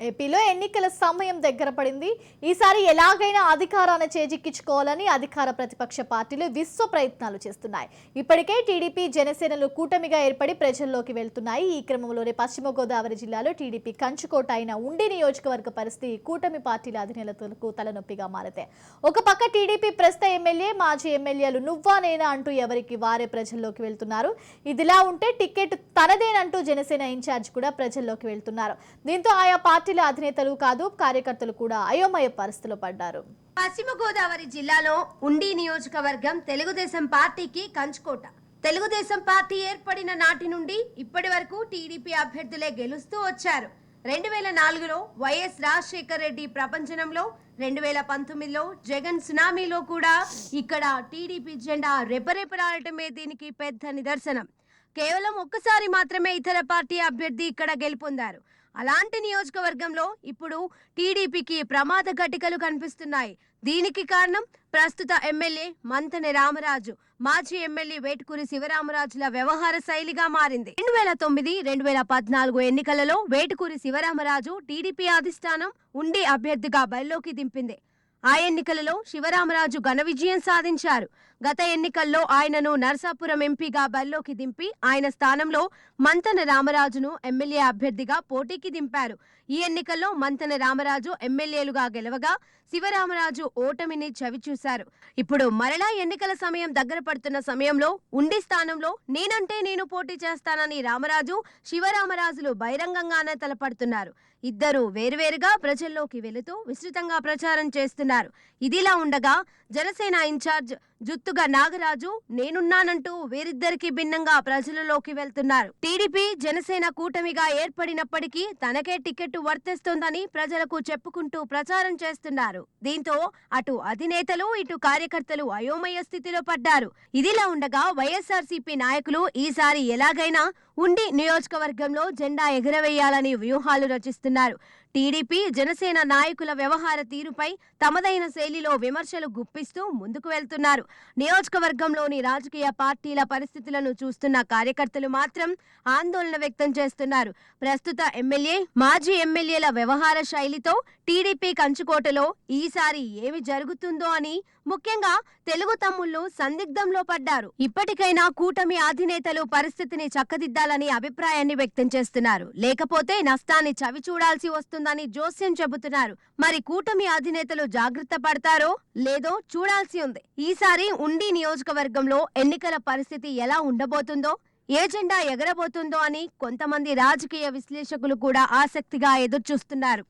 ఏపీలో ఎన్నికల సమయం దగ్గర పడింది. ఈసారి ఎలాగైనా అధికారాన్ని చేజిక్కించుకోవాలని అధికార ప్రతిపక్ష పార్టీలు విశ్వ ప్రయత్నాలు చేస్తున్నాయి. ఇప్పటికే టీడీపీ జనసేనలు కూటమిగా ఏర్పడి ప్రజల్లోకి వెళ్తున్నాయి. ఈ క్రమంలోనే పశ్చిమ గోదావరి జిల్లాలో టీడీపీ కంచుకోట అయిన ఉండి నియోజకవర్గ పరిస్థితి కూటమి పార్టీల అధినేతలకు తలనొప్పిగా మారితే ఒక పక్క టీడీపీ ప్రస్తుత ఎమ్మెల్యే మాజీ ఎమ్మెల్యేలు నువ్వా నేనా అంటూ ఎవరికి వారే ప్రజల్లోకి వెళ్తున్నారు. ఇదిలా ఉంటే టికెట్ తనదేనంటూ జనసేన ఇన్ఛార్జ్ కూడా ప్రజల్లోకి వెళ్తున్నారు. దీంతో ఆయా పార్టీల అధినేతలు కాదు కార్యకర్తలు కూడా అయోమయ పరిస్థితిలో పడ్డారు. పశ్చిమ గోదావరి జిల్లాలో ఉండి నియోజకవర్గం తెలుగుదేశం పార్టీకి కంచుకోట. తెలుగుదేశం పార్టీ ఏర్పడిన నాటి నుండి ఇప్పటి వరకు టీడీపీ అభ్యర్థులే గెలుస్తూ వచ్చారు. 2004లో వైఎస్ రాజశేఖర్ రెడ్డి ప్రపంచనంలో, 2019లో జగన్ సునామీలో కూడా ఇక్కడ టీడీపీ జెండా రెపరెపలాడటమే దీనికి పెద్ద నిదర్శనం. కేవలం ఒక్కసారి మాత్రమే ఇతర పార్టీ అభ్యర్థి ఇక్కడ గెలుపొందారు. అలాంటి నియోజకవర్గంలో ఇప్పుడు టీడీపీకి ప్రమాద ఘటికలు కనిపిస్తున్నాయి. దీనికి కారణం ప్రస్తుత ఎమ్మెల్యే మంతెన రామరాజు, మాజీ ఎమ్మెల్యే వేటుకూరి శివరామరాజుల వ్యవహార శైలిగా మారింది. 2009, 2014 ఎన్నికలలో వేటుకూరి శివరామరాజు టీడీపీ అధిష్టానం ఉండి అభ్యర్థిగా బరిలోకి దింపింది. ఆ ఎన్నికలలో శివరామరాజు ఘన విజయం సాధించారు. గత ఎన్నికల్లో ఆయనను నర్సాపురం ఎంపీగా బరిలోకి దింపి ఆయన స్థానంలో మంతెన రామరాజును ఎమ్మెల్యే అభ్యర్థిగా పోటీకి దింపారు. ఈ ఎన్నికల్లో మంతెన రామరాజు ఎమ్మెల్యేలుగా గెలవగా శివరామరాజు ఓటమిని చవిచూశారు. ఇప్పుడు మరలా ఎన్నికల సమయం దగ్గర పడుతున్న సమయంలో ఉండి స్థానంలో నేనంటే నేను పోటీ చేస్తానని రామరాజు, శివరామరాజులు బహిరంగంగానే తలపడుతున్నారు. ఇద్దరు వేరువేరుగా ప్రజల్లోకి వెళుతూ విస్తృతంగా ప్రచారం చేస్తున్నారు. ఇదిలా ఉండగా జనసేన ఇన్ఛార్జ్ జుత్తుగా నాగరాజు నేనున్నానంటూ వీరిద్దరికి భిన్నంగా ప్రజలలోకి వెళ్తున్నారు. టీడీపీ జనసేన కూటమిగా ఏర్పడినప్పటికీ తనకే టికెట్ వర్తిస్తోందని ప్రజలకు చెప్పుకుంటూ ప్రచారం చేస్తున్నారు. దీంతో అటు అధినేతలు ఇటు కార్యకర్తలు అయోమయ స్థితిలో పడ్డారు. ఇదిలా ఉండగా వైఎస్ఆర్సీపీ నాయకులు ఈసారి ఎలాగైనా ఉండి నియోజకవర్గంలో జెండా ఎగురవేయాలని వ్యూహాలు రచిస్తున్నారు. టీడీపీ జనసేన నాయకుల వ్యవహార తీరుపై తమదైన శైలిలో విమర్శలు గుప్పిస్తూ ముందుకు వెళ్తున్నారు. నియోజకవర్గంలోని రాజకీయ పార్టీల పరిస్థితులను చూస్తున్న కార్యకర్తలు మాత్రం ఆందోళన వ్యక్తం చేస్తున్నారు. ప్రస్తుత ఎమ్మెల్యే, మాజీ ఎమ్మెల్యేల వ్యవహార శైలితో టీడీపీ కంచుకోటలో ఈసారి ఏమి జరుగుతుందో అని ముఖ్యంగా తెలుగు తమ్ముళ్లు సందిగ్ధంలో పడ్డారు. ఇప్పటికైనా కూటమి అధినేతలు పరిస్థితిని చక్కదిద్దాలని అభిప్రాయాన్ని వ్యక్తం చేస్తున్నారు. లేకపోతే నష్టాన్ని చవి చూడాల్సి వస్తుందని జోస్యం చెబుతున్నారు. మరి కూటమి అధినేతలు జాగ్రత్త పడతారో లేదో చూడాల్సి ఉంది. ఈసారి ఉండి నియోజకవర్గంలో ఎన్నికల పరిస్థితి ఎలా ఉండబోతుందో, ఏ జెండా ఎగరబోతుందో అని కొంతమంది రాజకీయ విశ్లేషకులు కూడా ఆసక్తిగా ఎదురుచూస్తున్నారు.